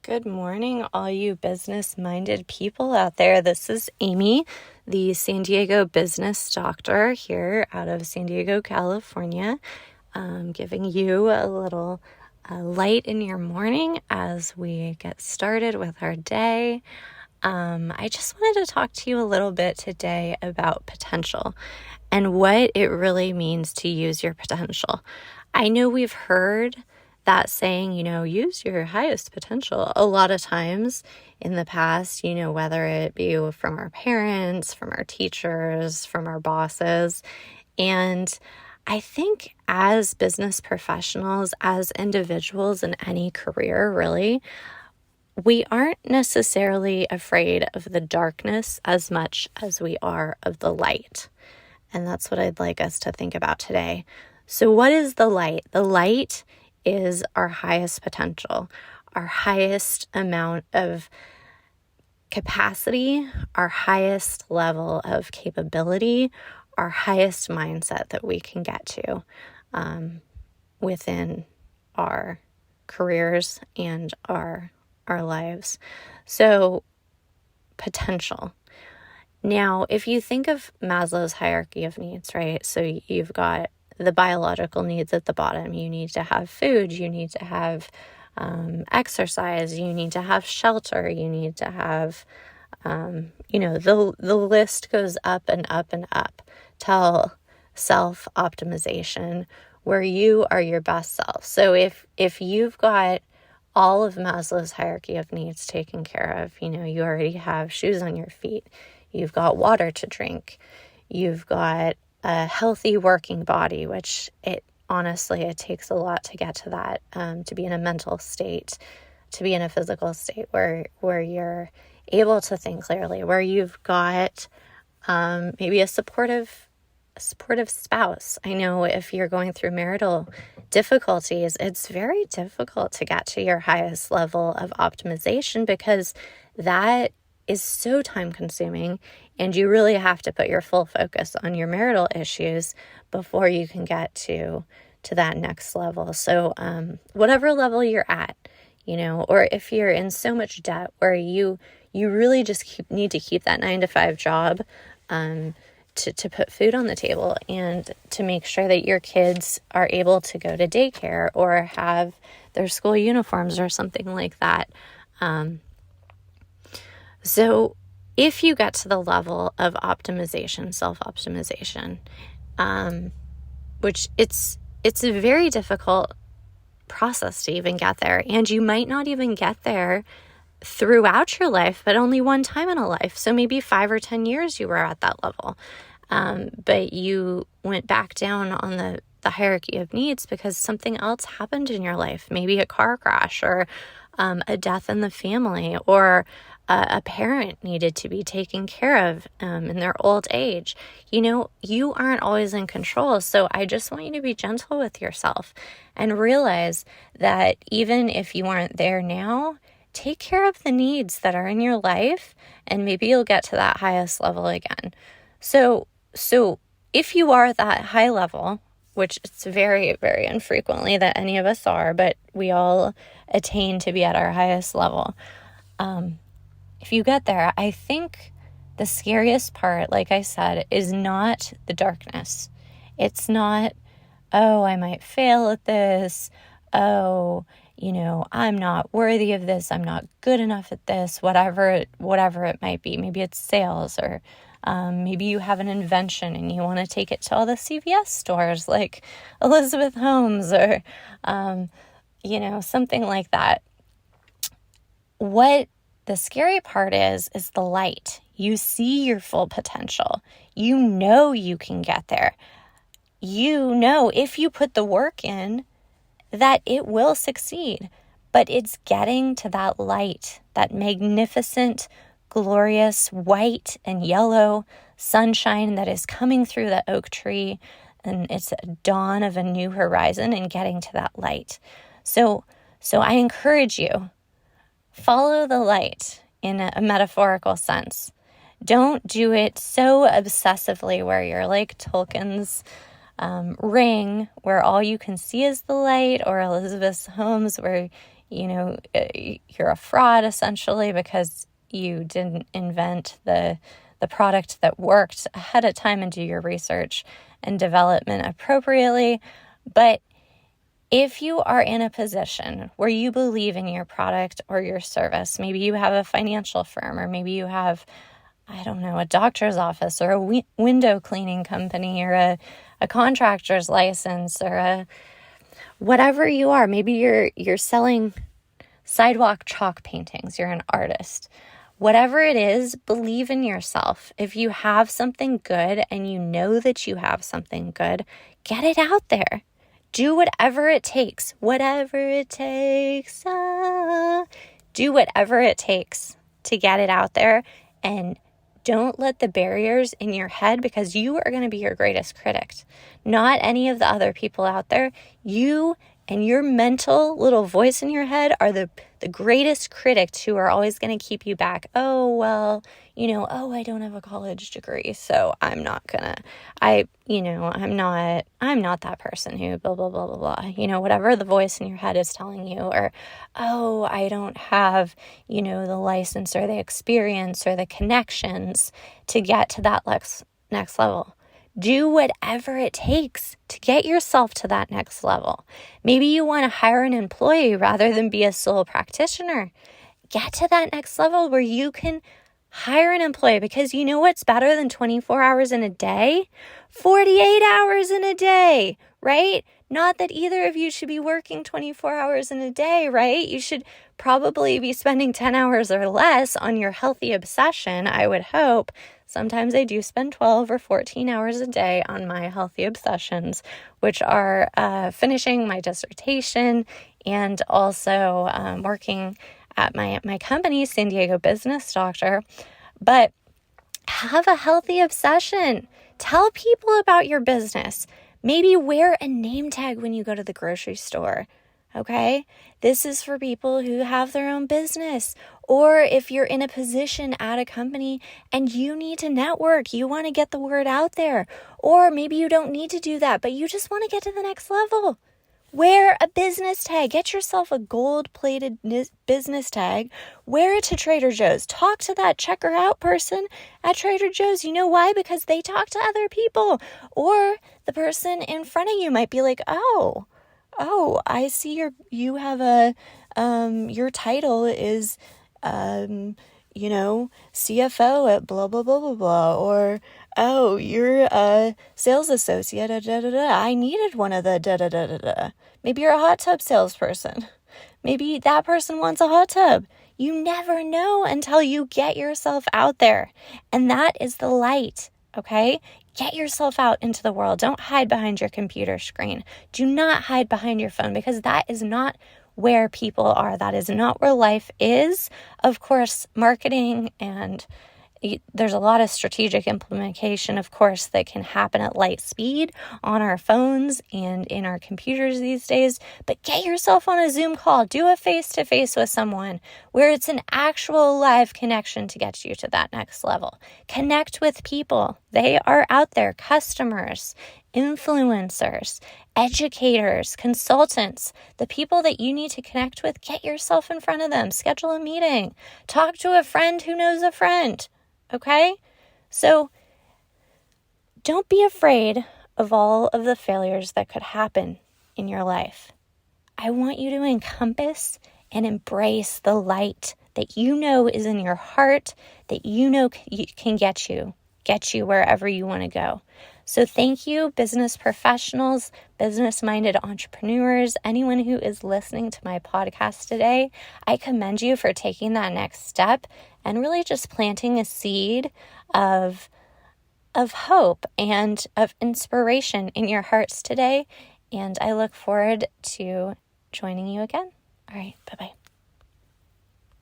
Good morning, all you business-minded people out there. This is Amy, the San Diego business doctor here out of San Diego, California, giving you a little light in your morning as we get started with our day. I just wanted to talk to you a little bit today about potential and what it really means to use your potential. I know we've heard that saying, use your highest potential a lot of times in the past, whether it be from our parents, from our teachers, from our bosses. And I think as business professionals, as individuals in any career, really, we aren't necessarily afraid of the darkness as much as we are of the light. And that's what I'd like us to think about today. So what is the light? The light is our highest potential, our highest amount of capacity, our highest level of capability, our highest mindset that we can get to within our careers and our lives. So potential. Now, if you think of Maslow's hierarchy of needs, right? So you've got the biological needs at the bottom. You need to have food. You need to have exercise. You need to have shelter. You need to have, the list goes up and up and up till self-optimization, where you are your best self. So if you've got all of Maslow's hierarchy of needs taken care of, you already have shoes on your feet. You've got water to drink. You've got a healthy working body, which it takes a lot to get to that, to be in a mental state, to be in a physical state where you're able to think clearly, where you've got maybe a supportive spouse. I know if you're going through marital difficulties, it's very difficult to get to your highest level of optimization because that is so time consuming, and you really have to put your full focus on your marital issues before you can get to that next level. So whatever level you're at, or if you're in so much debt where you really just need to keep that 9-to-5 job to put food on the table and to make sure that your kids are able to go to daycare or have their school uniforms or something like that. So if you get to the level of optimization, self-optimization, which it's a very difficult process to even get there, and you might not even get there throughout your life, but only one time in a life. So maybe 5 or 10 years you were at that level, but you went back down on the hierarchy of needs because something else happened in your life, maybe a car crash or a death in the family, or a parent needed to be taken care of in their old age. You aren't always in control. So I just want you to be gentle with yourself and realize that even if you aren't there now, take care of the needs that are in your life, and maybe you'll get to that highest level again. So if you are at that high level, which it's very, very infrequently that any of us are, but we all attain to be at our highest level. If you get there, I think the scariest part, like I said, is not the darkness. It's not, oh, I might fail at this. Oh, I'm not worthy of this. I'm not good enough at this, whatever it might be. Maybe it's sales, or maybe you have an invention and you want to take it to all the CVS stores like Elizabeth Holmes, or, something like that. What the scary part is the light. You see your full potential. You know you can get there. You know if you put the work in that it will succeed. But it's getting to that light, that magnificent, glorious white and yellow sunshine that is coming through the oak tree, and it's a dawn of a new horizon, and getting to that light. So I encourage you, follow the light in a metaphorical sense. Don't do it so obsessively where you're like Tolkien's Ring, where all you can see is the light, or Elizabeth Holmes, where you're a fraud essentially because you didn't invent the product that worked ahead of time and do your research and development appropriately. But if you are in a position where you believe in your product or your service, maybe you have a financial firm, or maybe you have, I don't know, a doctor's office or a window cleaning company or a contractor's license or whatever you are. Maybe you're selling sidewalk chalk paintings. You're an artist. Whatever it is, believe in yourself. If you have something good and you know that you have something good, get it out there. Do whatever it takes. Whatever it takes. Do whatever it takes to get it out there, and don't let the barriers in your head, because you are going to be your greatest critic, not any of the other people out there. You and your mental little voice in your head are the greatest critics who are always going to keep you back. Oh, well, I don't have a college degree, so I'm not gonna, I'm not that person who blah, blah, blah, blah, blah. Whatever the voice in your head is telling you, or, oh, I don't have, the license or the experience or the connections to get to that next level. Do whatever it takes to get yourself to that next level. Maybe you want to hire an employee rather than be a sole practitioner. Get to that next level where you can hire an employee, because you know what's better than 24 hours in a day? 48 hours in a day, right? Not that either of you should be working 24 hours in a day, right? You should probably be spending 10 hours or less on your healthy obsession, I would hope. Sometimes I do spend 12 or 14 hours a day on my healthy obsessions, which are finishing my dissertation and also working at my company, San Diego Business Doctor. But have a healthy obsession. Tell people about your business. Maybe wear a name tag when you go to the grocery store. Okay? This is for people who have their own business. Or if you're in a position at a company and you need to network, you want to get the word out there. Or maybe you don't need to do that, but you just want to get to the next level. Wear a business tag. Get yourself a gold-plated business tag. Wear it to Trader Joe's. Talk to that checker out person at Trader Joe's. You know why? Because they talk to other people. Or the person in front of you might be like, oh, I see you have your title is, CFO at blah, blah, blah, blah, blah. Or, oh, you're a sales associate at da-da-da. I needed one of the da-da-da-da-da. Maybe you're a hot tub salesperson. Maybe that person wants a hot tub. You never know until you get yourself out there. And that is the light, okay? Get yourself out into the world. Don't hide behind your computer screen. Do not hide behind your phone, because that is not where people are. That is not where life is. Of course, marketing and there's a lot of strategic implementation, of course, that can happen at light speed on our phones and in our computers these days. But get yourself on a Zoom call. Do a face-to-face with someone where it's an actual live connection to get you to that next level. Connect with people. They are out there. Customers, influencers, educators, consultants, the people that you need to connect with. Get yourself in front of them. Schedule a meeting. Talk to a friend who knows a friend. Okay? So don't be afraid of all of the failures that could happen in your life. I want you to encompass and embrace the light that you know is in your heart, that you know can get you wherever you want to go. So thank you, business professionals, business-minded entrepreneurs, anyone who is listening to my podcast today. I commend you for taking that next step and really just planting a seed of hope and of inspiration in your hearts today. And I look forward to joining you again. All right, bye-bye.